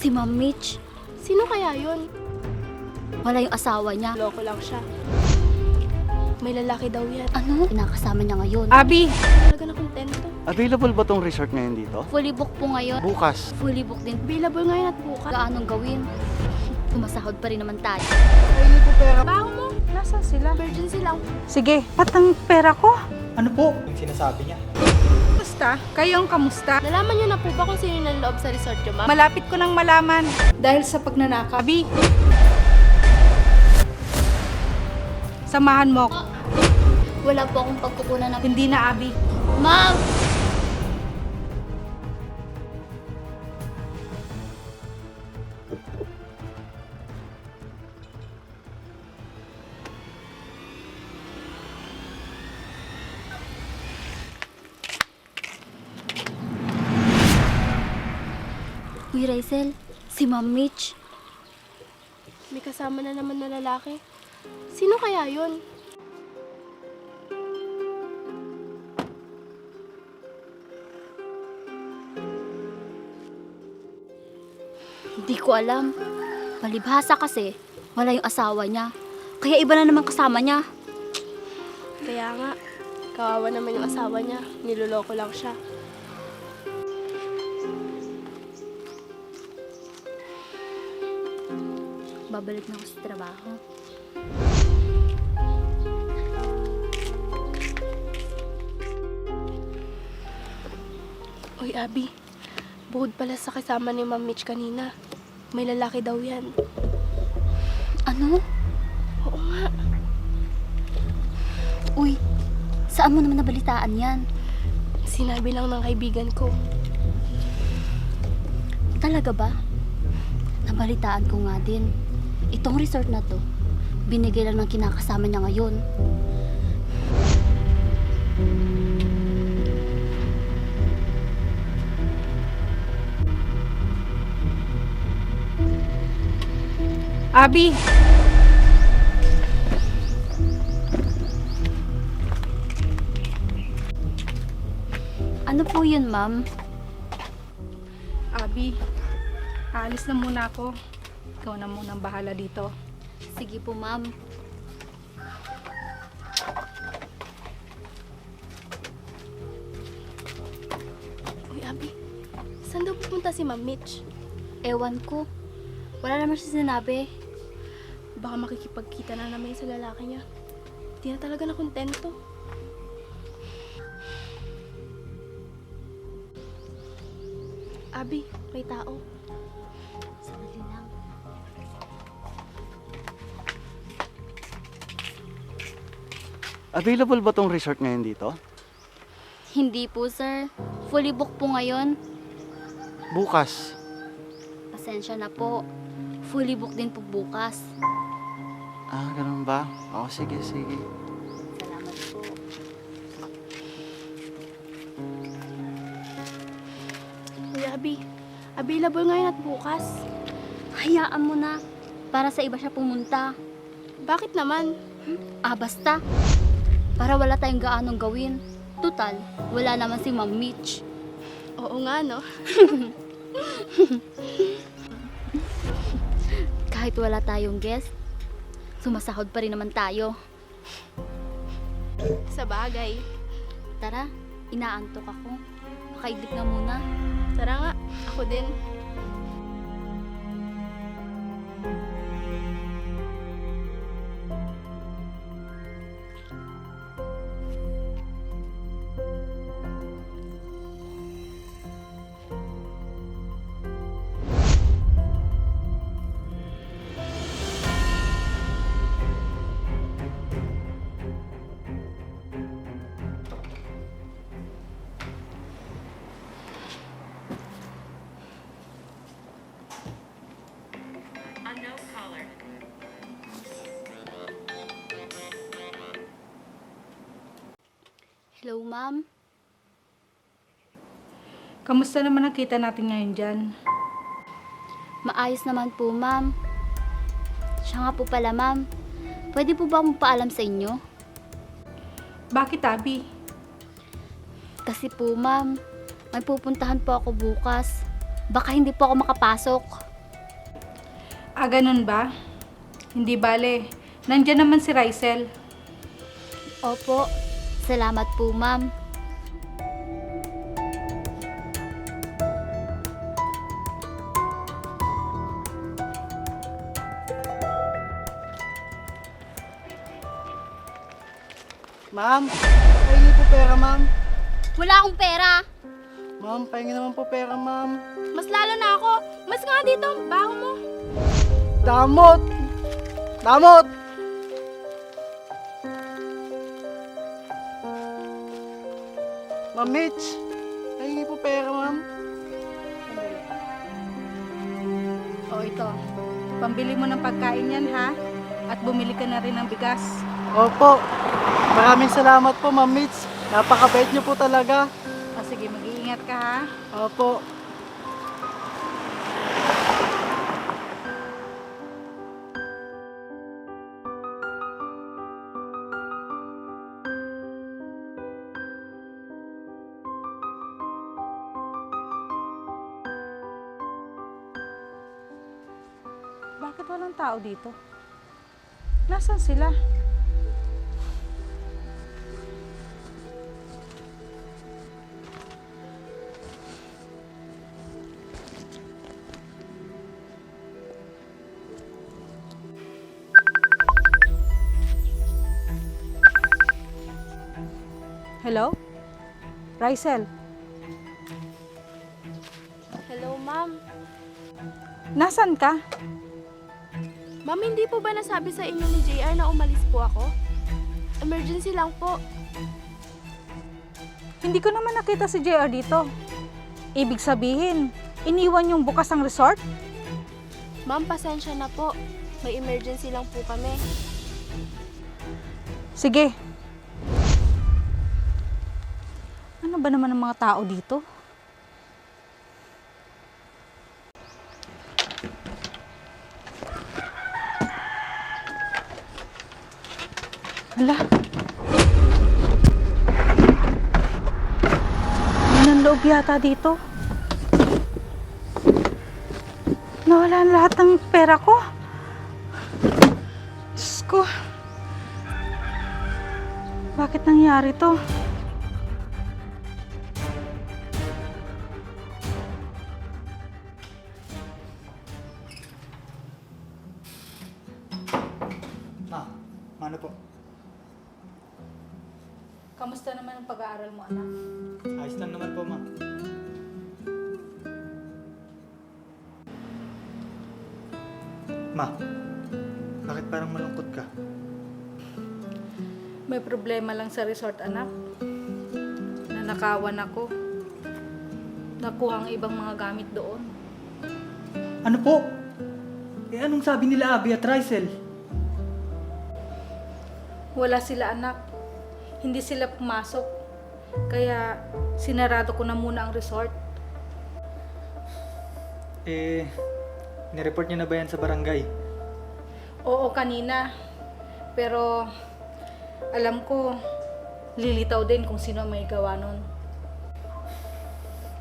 Si Ma'am Mitch, Sino kaya yun? wala yung asawa niya. Loko lang siya. May lalaki daw yan. Ano? Kinakasama niya ngayon. Abi, Talaga na kontento. Available ba tong resort ngayon dito? Fully book po ngayon. Bukas. Fully book din. Available ngayon at bukas. Gaanong gawin? Sumasahod pa rin naman tayo. Baho mo. nasaan sila? Emergency lang. Sige, patang pera ko. Ano po? Yung sinasabi niya. Kamusta? Kayong kamusta? Nalaman niyo na po ba kung sino yung nanloob sa resort niyo, ma'am? Malapit ko nang malaman. Dahil sa pagnanakaw. Abi, samahan mo ako. Wala po akong pagkukunan ng... Hindi na, Abi. Ma'am! Uy, Raizel, si Ma'am Mitch. May kasama na naman na lalaki. Sino kaya yun? Hindi ko alam. Palibhasa kasi, wala yung asawa niya. Kaya iba na naman kasama niya. Kaya nga, kawawa naman yung asawa niya. Niloloko lang siya. Babalik na ako sa trabaho. Uy, Abby. Bukod pala sa kasama ni Ma'am Mitch kanina. May lalaki daw yan. Ano? Oo nga. Uy, saan mo naman nabalitaan yan? Sinabi lang ng kaibigan ko. Talaga ba? Nabalitaan ko nga din. Itong resort na to, binigay lang ng kinakasama niya ngayon. Abi, Ano po yun, ma'am? Abi, aalis na muna ako. Ikaw na muna ang bahala dito. Sige po, ma'am. Uy, Abby. Saan daw pupunta si Ma'am Mitch? Ewan ko. Wala naman siya sinabi. Baka makikipagkita na naman sa lalaki niya. Di na talaga na kontento. Abby, may tao. Sandali lang. Available ba tong resort ngayon dito? Hindi po, sir. Fully book po ngayon. Bukas. Pasensya na po. Fully book din po bukas. Ah, ganun ba? Oo, sige, sige. Salamat po. Uy, Abby. Available ngayon at bukas. Hayaan mo na. Para sa iba siya pumunta. Bakit naman? Basta. Para wala tayong gaanong gawin. Tutal, wala naman si Ma'am Mitch. Oo nga, no? Kahit wala tayong guest, sumasahod pa rin naman tayo. Sa bagay. Tara, inaantok ako. Makaidlip na muna. Tara nga, ako din. Hello, ma'am. Kamusta naman ang kita natin ngayon dyan? Maayos naman po, ma'am. Siya nga po pala, ma'am. Pwede po ba akong paalam sa inyo? Bakit, Abi? Kasi po, ma'am, may pupuntahan po ako bukas. Baka hindi po ako makapasok. Ganun ba? Hindi bale. Nandyan naman si Rysel. Opo, salamat po ma'am. Ma'am, pahingi po pera, ma'am. Wala akong pera. Ma'am, pahingi naman po pera, ma'am. Mas lalo na ako. Mas nga dito, ang baho mo. Damot! Damot! Ma'am Mitch, pahingi po pera, ma'am. O ito, pambili mo ng pagkain yan ha. At bumili ka na rin ng bigas. Opo. Maraming salamat po, Ma'am Mitch. Napakabait niyo po talaga. O sige, mag-iingat ka ha. Opo. Bakit walang tao dito? Nasaan sila? Hello? Rysel, Hello, ma'am. nasan ka? Ma'am, hindi po ba nasabi sa inyo ni JR na umalis po ako? Emergency lang po. Hindi ko naman nakita si JR dito. Ibig sabihin, iniwan yung bukas ang resort? Ma'am, pasensya na po. May emergency lang po kami. Sige. Ano ba naman ang mga tao dito? Hala. Yan ang loob yata dito. Nawala na lahat ng pera ko. Diyos ko. Bakit nangyari to? Ma, ano po? Kamusta naman ang pag-aaral mo, anak? Ayos lang naman po, ma. Ma, bakit parang malungkot ka? May problema lang sa resort, anak. Nanakawan ako. Nakuha ang ibang mga gamit doon. Ano po? Anong sabi nila Abby at Rysel? Wala sila, anak. Hindi sila pumasok. Kaya sinarado ko na muna ang resort. Nireport niyo na ba yan sa barangay? Oo, kanina. Pero alam ko, lilitaw din kung sino ang may gawa nun.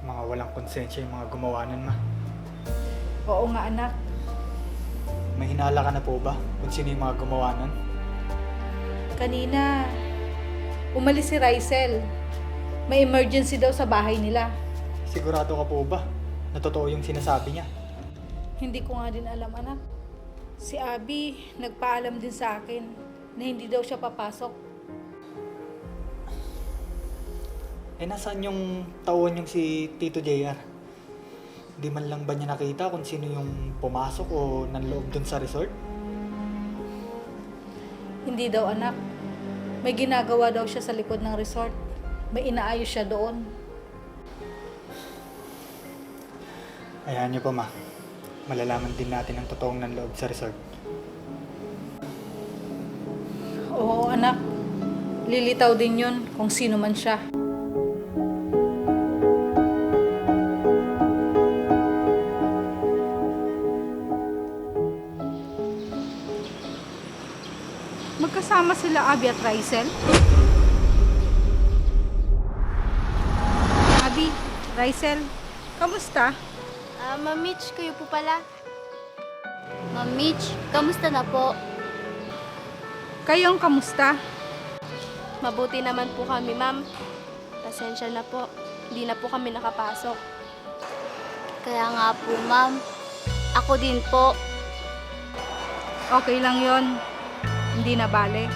Mga walang konsensya yung mga gumawa nun, ma. Oo nga, anak. May hinala ka na po ba kung sino yung mga gumawa nun? Kanina, umalis si Rysel. May emergency daw sa bahay nila. Sigurado ka po ba na totoo yung sinasabi niya? Hindi ko nga din alam, anak. Si Abby, nagpaalam din sa akin na hindi daw siya papasok. Nasaan yung tauhan yung si Tito JR? Di man lang ba niya nakita kung sino yung pumasok o nanloob dun sa resort? Hindi daw, anak. May ginagawa daw siya sa likod ng resort. May inaayos siya doon. Ayahan niyo po, ma. Malalaman din natin ang totoong nanloob sa resort. Oo, anak. Lilitaw din yun kung sino man siya. Magkasama sila Abby at Rysel? Abby, Rysel, kamusta? Ma'am Mitch, kayo po pala. Ma'am Mitch, kamusta na po? Kayong kamusta? Mabuti naman po kami, ma'am. Pasensya na po. Hindi na po kami nakapasok. Kaya nga po, ma'am. Ako din po. Okay lang yon. Hindi na bale.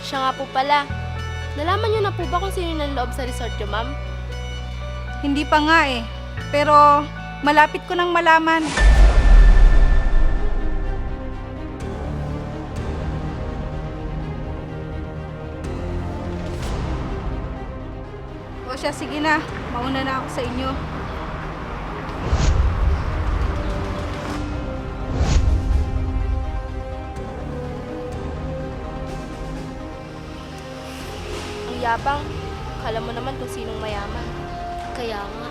Siya nga po pala. Nalaman niyo na po ba kung sino yung loob sa resort niyo, ma'am? Hindi pa nga eh. Pero malapit ko nang malaman. O siya, sige na. Mauna na ako sa inyo. Ang yabang. Kala mo naman kung sinong mayaman. Kaya nga.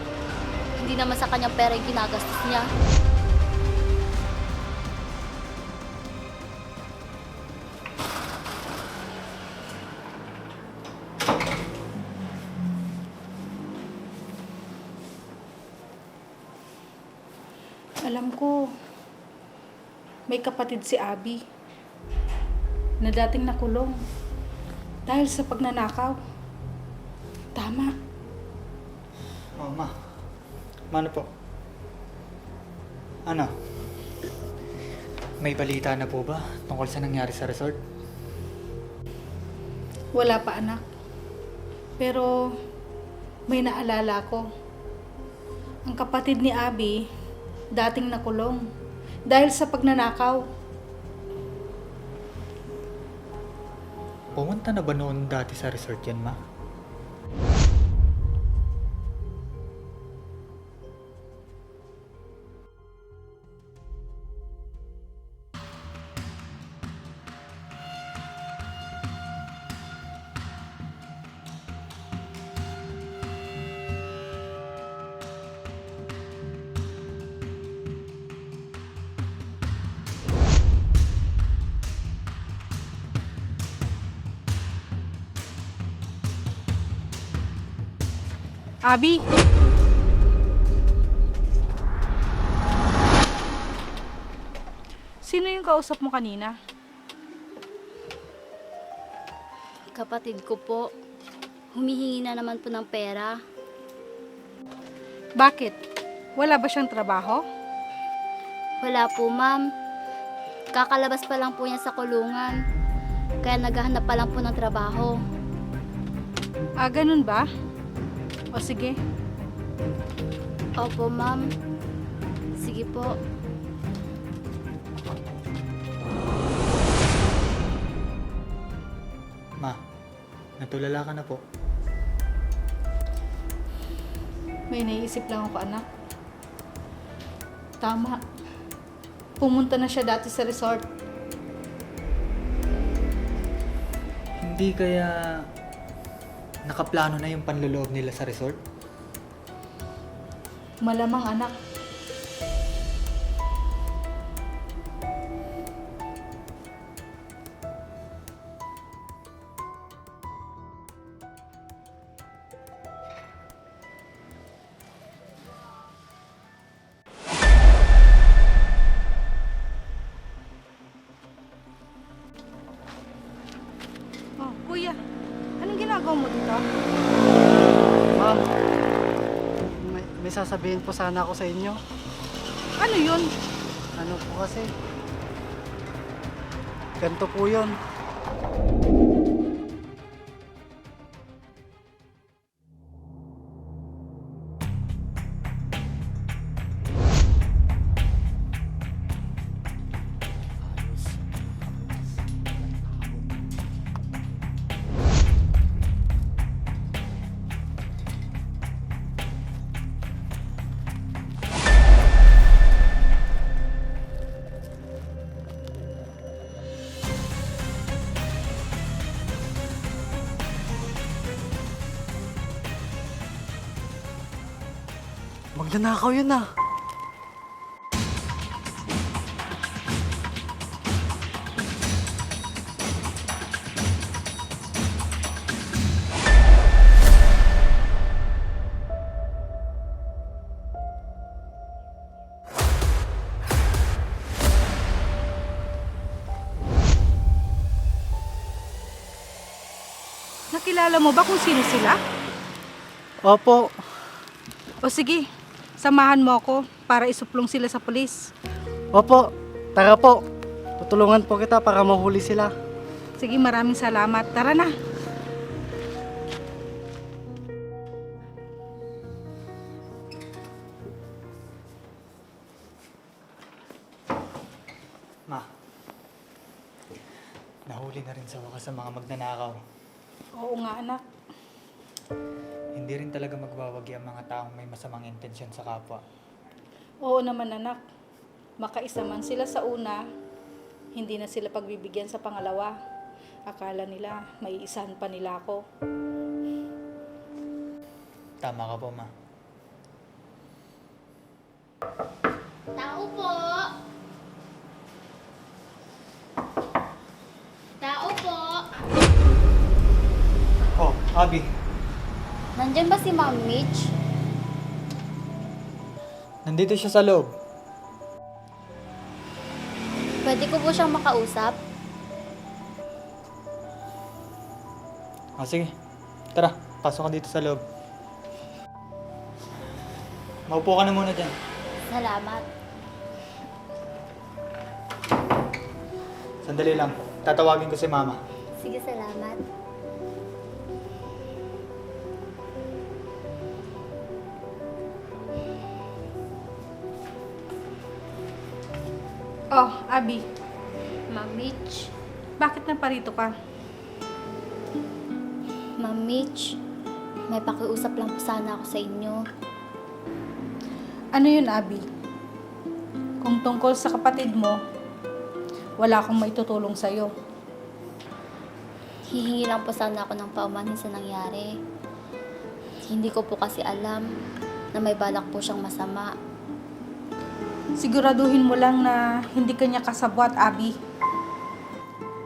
Hindi naman sa kanyang pera yung ginagastos niya. Alam ko, may kapatid si Abby na dating nakulong dahil sa pagnanakaw. Tama. Mama, mano po? Ano? May balita na po ba tungkol sa nangyari sa resort? Wala pa, anak. Pero may naalala ko. Ang kapatid ni Abby dating nakulong dahil sa pagnanakaw. Pumunta na ba noon dati sa resort yan, ma? Abby! Sino yung kausap mo kanina? Kapatid ko po. Humihingi na naman po ng pera. Bakit? Wala ba siyang trabaho? Wala po, ma'am. Kakalabas pa lang po niya sa kulungan. Kaya naghahanap pa lang po ng trabaho. Ah, ganun ba? O sige. Opo, ma'am. Sige po. Ma, natulala ka na po. May naiisip lang ako, anak. Tama. Pumunta na siya dati sa resort. Hindi kaya nakaplano na yung panloloob nila sa resort? Malamang, anak. Oh, kuya. Anong ginagawa mo dito? Ma'am, may sasabihin po sana ako sa inyo. Ano yun? Ano po kasi? Ganito po yun. Magnanakaw yun ah. Nakilala mo ba kung sino sila? Opo. O sige, samahan mo ako para isuplong sila sa pulis. Opo. Tara po. Tutulungan po kita para mahuli sila. Sige, maraming salamat. Tara na. Ma, nahuli na rin sa wakas ang mga magnanakaw. Oo nga, anak. Hindi rin talaga magwawagi ang mga taong may masamang intensyon sa kapwa. Oo naman, anak. Makaisa man sila sa una, hindi na sila pagbibigyan sa pangalawa. Akala nila may isahan pa nila ako. Tama ka po, Ma. Tao po! Tao po! Oh, Abby. Nandyan ba si Ma'am Mitch? Nandito siya sa loob. Pwede ko po siyang makausap? Sige. Tara, pasok ka dito sa loob. Maupo ka na muna dyan. Salamat. Sandali lang. Tatawagin ko si Mama. Sige, salamat. Oh, Abby, Ma'am Mitch. bakit naparito ka? Ma'am Mitch, may pakiusap lang po sana ako sa inyo. Ano yun, Abby? Kung tungkol sa kapatid mo, wala akong maitutulong sa'yo. Hihingi lang po sana ako ng paumanhin sa nangyari. Hindi ko po kasi alam na may balak po siyang masama. Siguraduhin mo lang na hindi kanya kasabwat, Abby.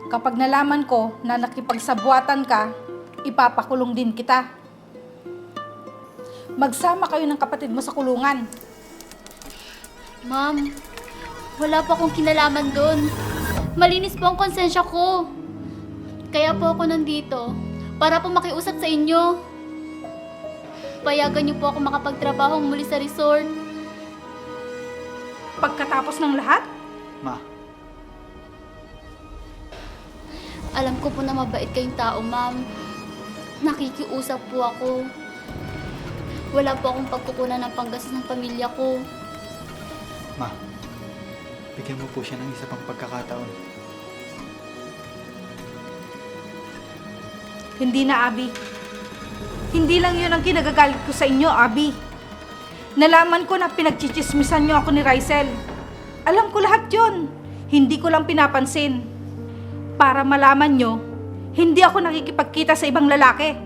Kapag nalaman ko na nakipagsabwatan ka, ipapakulong din kita. Magsama kayo ng kapatid mo sa kulungan. Ma'am, wala po akong kinalaman doon. Malinis po ang konsensya ko. Kaya po ako nandito para po makiusap sa inyo. Payagan niyo po ako makapagtrabaho muli sa resort. Pagkatapos ng lahat, Ma, Alam ko po na mabait kayong tao, ma'am. Nakikiusap po ako. Wala po akong pagkukunan ng panggastos ng pamilya ko. Ma, bigyan mo po siya ng isa pang pagkakataon. hindi na, Abby. Hindi lang yun ang kinagagalit ko sa inyo, Abby. Nalaman ko na pinagchichismisan niyo ako ni Rysel. Alam ko lahat yun. Hindi ko lang pinapansin. Para malaman nyo, hindi ako nakikipagkita sa ibang lalaki.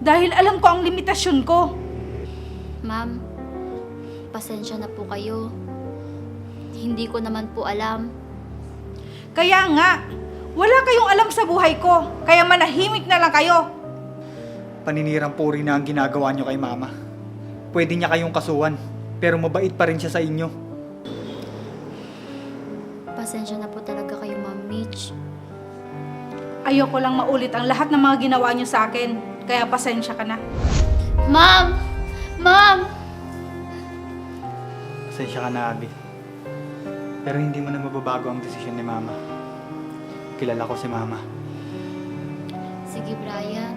Dahil alam ko ang limitasyon ko. Ma'am, pasensya na po kayo. Hindi ko naman po alam. Kaya nga, wala kayong alam sa buhay ko. Kaya manahimik na lang kayo. Paninirang puri na ang ginagawa niyo kay Mama. Pwede niya kayong kasuhan, pero mabait pa rin siya sa inyo. Pasensya na po talaga kayo, Ma'am Mitch. Ayoko lang maulit ang lahat ng mga ginawa niyo sa akin. Kaya pasensya ka na. Ma'am! Ma'am! Pasensya ka na, Abby. Pero hindi mo na mababago ang desisyon ni Mama. Kilala ko si Mama. Sige, Brian.